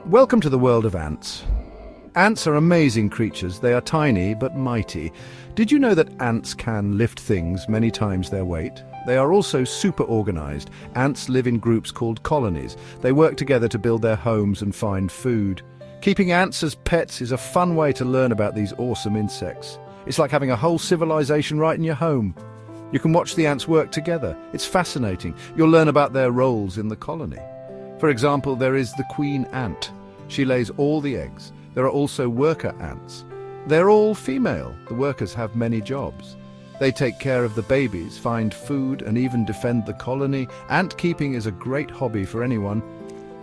Welcome to the world of ants. Ants are amazing creatures. They are tiny but mighty. Did you know that ants can lift things many times their weight? They are also super organized. Ants live in groups called colonies. They work together to build their homes and find food. Keeping ants as pets is a fun way to learn about these awesome insects. It's like having a whole civilization right in your home. You can watch the ants work together. It's fascinating. You'll learn about their roles in the colony. For example, there is the queen ant. She lays all the eggs. There are also worker ants. They're all female. The workers have many jobs. They take care of the babies, find food, and even defend the colony. Ant keeping is a great hobby for anyone.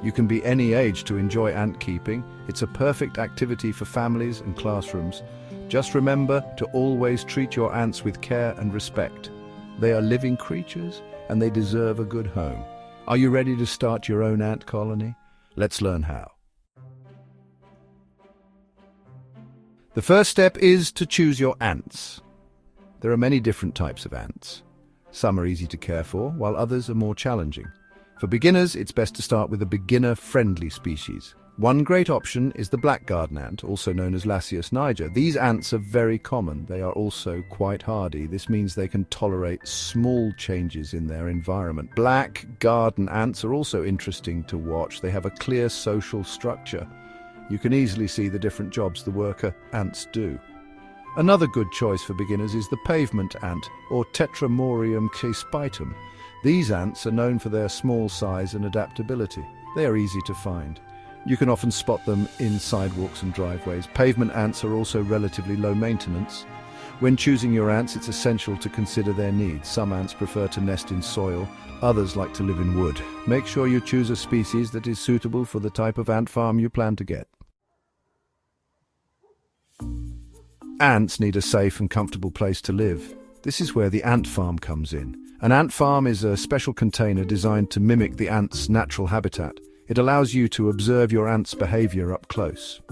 You can be any age to enjoy ant keeping. It's a perfect activity for families and classrooms. Just remember to always treat your ants with care and respect. They are living creatures and they deserve a good home. Are you ready to start your own ant colony? Let's learn how. The first step is to choose your ants. There are many different types of ants. Some are easy to care for, while others are more challenging. For beginners, it's best to start with a beginner-friendly species. One great option is the black garden ant, also known as Lasius niger. These ants are very common. They are also quite hardy. This means they can tolerate small changes in their environment. Black garden ants are also interesting to watch. They have a clear social structure. You can easily see the different jobs the worker ants do. Another good choice for beginners is the pavement ant, or Tetramorium caespitum. These ants are known for their small size and adaptability. They are easy to find. You can often spot them in sidewalks and driveways. Pavement ants are also relatively low maintenance. When choosing your ants, it's essential to consider their needs. Some ants prefer to nest in soil, others like to live in wood. Make sure you choose a species that is suitable for the type of ant farm you plan to get. Ants need a safe and comfortable place to live. This is where the ant farm comes in. An ant farm is a special container designed to mimic the ant's natural habitat. It allows you to observe your ant's behavior up close.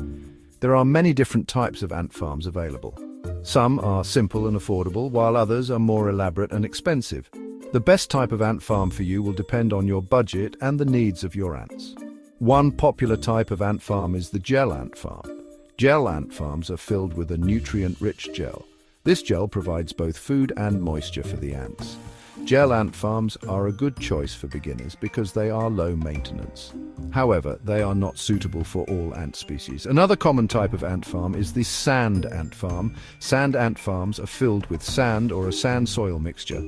There are many different types of ant farms available. Some are simple and affordable, while others are more elaborate and expensive. The best type of ant farm for you will depend on your budget and the needs of your ants. One popular type of ant farm is the gel ant farm. Gel ant farms are filled with a nutrient-rich gel. This gel provides both food and moisture for the ants. Gel ant farms are a good choice for beginners because they are low maintenance. However, they are not suitable for all ant species. Another common type of ant farm is the sand ant farm. Sand ant farms are filled with sand or a sand-soil mixture.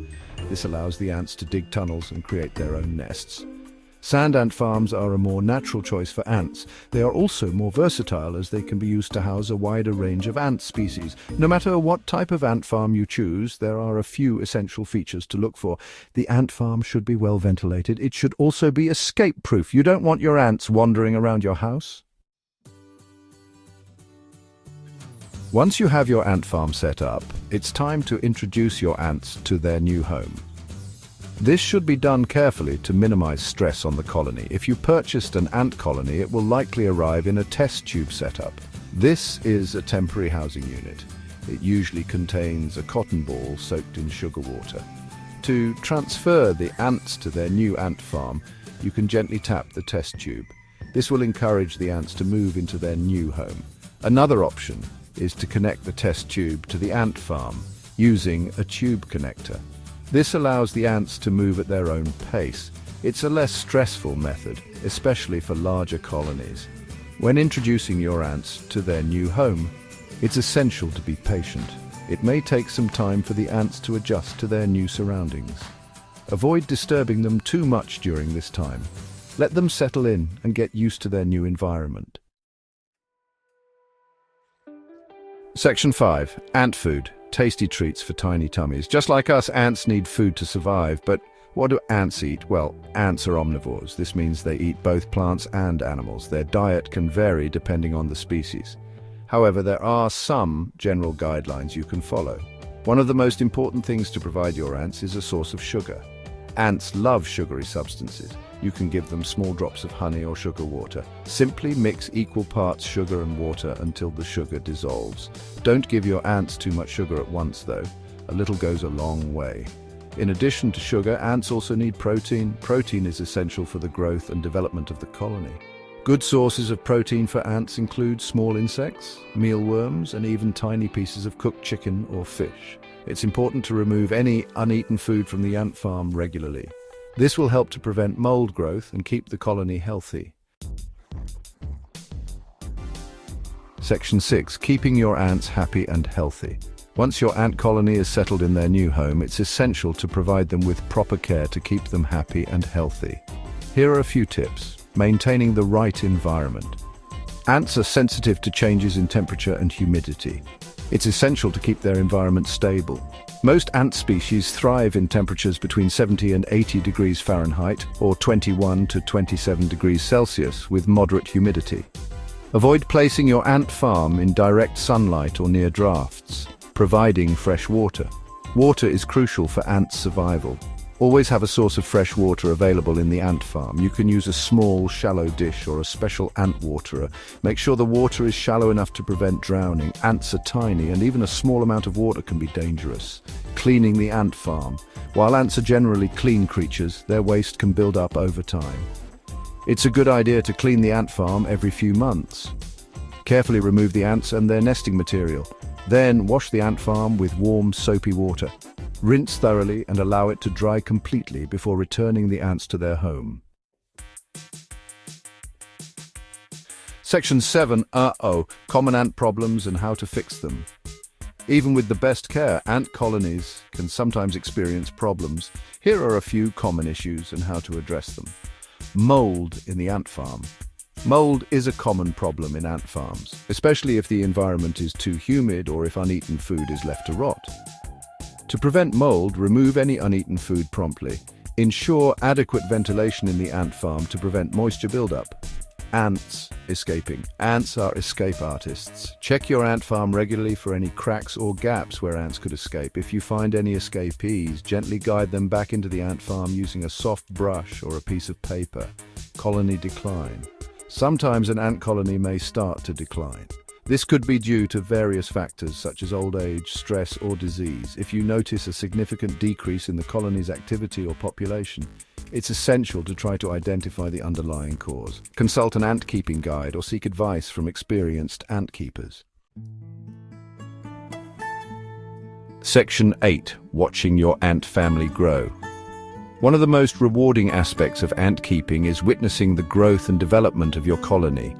This allows the ants to dig tunnels and create their own nests. Sand ant farms are a more natural choice for ants. They are also more versatile as they can be used to house a wider range of ant species. No matter what type of ant farm you choose, there are a few essential features to look for. The ant farm should be well ventilated. It should also be escape-proof. You don't want your ants wandering around your house. Once you have your ant farm set up, it's time to introduce your ants to their new home. This should be done carefully to minimize stress on the colony. If you purchased an ant colony, it will likely arrive in a test tube setup. This is a temporary housing unit. It usually contains a cotton ball soaked in sugar water. To transfer the ants to their new ant farm, you can gently tap the test tube. This will encourage the ants to move into their new home. Another option is to connect the test tube to the ant farm using a tube connector. This allows the ants to move at their own pace. It's a less stressful method, especially for larger colonies. When introducing your ants to their new home, it's essential to be patient. It may take some time for the ants to adjust to their new surroundings. Avoid disturbing them too much during this time. Let them settle in and get used to their new environment. Section 5. Ant food. Tasty treats for tiny tummies. Just like us, ants need food to survive, but what do ants eat? Well, ants are omnivores. This means they eat both plants and animals. Their diet can vary depending on the species. However, there are some general guidelines you can follow. One of the most important things to provide your ants is a source of sugar. Ants love sugary substances. You can give them small drops of honey or sugar water. Simply mix equal parts sugar and water until the sugar dissolves. Don't give your ants too much sugar at once, though. A little goes a long way. In addition to sugar, ants also need protein. Protein is essential for the growth and development of the colony. Good sources of protein for ants include small insects, mealworms, and even tiny pieces of cooked chicken or fish. It's important to remove any uneaten food from the ant farm regularly. This will help to prevent mold growth and keep the colony healthy. Section 6. Keeping your ants happy and healthy. Once your ant colony is settled in their new home, it's essential to provide them with proper care to keep them happy and healthy. Here are a few tips. Maintaining the right environment. Ants are sensitive to changes in temperature and humidity. It's essential to keep their environment stable. Most ant species thrive in temperatures between 70 and 80 degrees Fahrenheit or 21 to 27 degrees Celsius with moderate humidity. Avoid placing your ant farm in direct sunlight or near drafts. Providing fresh water. Water is crucial for ant survival. Always have a source of fresh water available in the ant farm. You can use a small, shallow dish or a special ant waterer. Make sure the water is shallow enough to prevent drowning. Ants are tiny, and even a small amount of water can be dangerous. Cleaning the ant farm. While ants are generally clean creatures, their waste can build up over time. It's a good idea to clean the ant farm every few months. Carefully remove the ants and their nesting material. Then wash the ant farm with warm, soapy water. Rinse thoroughly and allow it to dry completely before returning the ants to their home. Section 7. Common ant problems and how to fix them. Even with the best care, ant colonies can sometimes experience problems. Here are a few common issues and how to address them. Mold in the ant farm. Mold is a common problem in ant farms, especially if the environment is too humid or if uneaten food is left to rot. To prevent mold, remove any uneaten food promptly. Ensure adequate ventilation in the ant farm to prevent moisture buildup. Ants escaping. Ants are escape artists. Check your ant farm regularly for any cracks or gaps where ants could escape. If you find any escapees, gently guide them back into the ant farm using a soft brush or a piece of paper. Colony decline. Sometimes an ant colony may start to decline. This could be due to various factors such as old age, stress, or disease. If you notice a significant decrease in the colony's activity or population, it's essential to try to identify the underlying cause. Consult an ant-keeping guide or seek advice from experienced ant keepers. Section 8. Watching your ant family grow. One of the most rewarding aspects of ant keeping is witnessing the growth and development of your colony.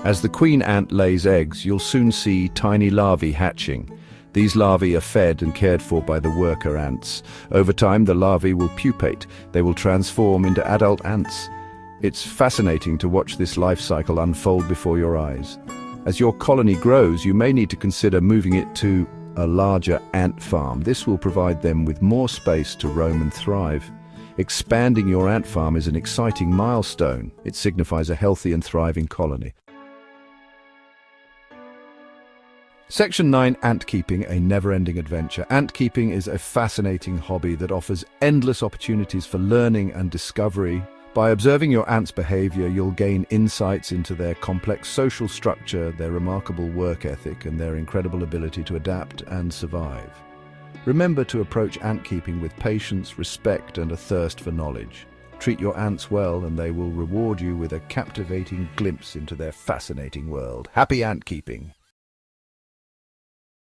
As the queen ant lays eggs, you'll soon see tiny larvae hatching. These larvae are fed and cared for by the worker ants. Over time, the larvae will pupate. They will transform into adult ants. It's fascinating to watch this life cycle unfold before your eyes. As your colony grows, you may need to consider moving it to a larger ant farm. This will provide them with more space to roam and thrive. Expanding your ant farm is an exciting milestone. It signifies a healthy and thriving colony. Section 9. Ant keeping, a never-ending adventure. Ant keeping is a fascinating hobby that offers endless opportunities for learning and discovery. By observing your ants' behavior, you'll gain insights into their complex social structure, their remarkable work ethic, and their incredible ability to adapt and survive. Remember to approach ant keeping with patience, respect, and a thirst for knowledge. Treat your ants well, and they will reward you with a captivating glimpse into their fascinating world. Happy ant keeping!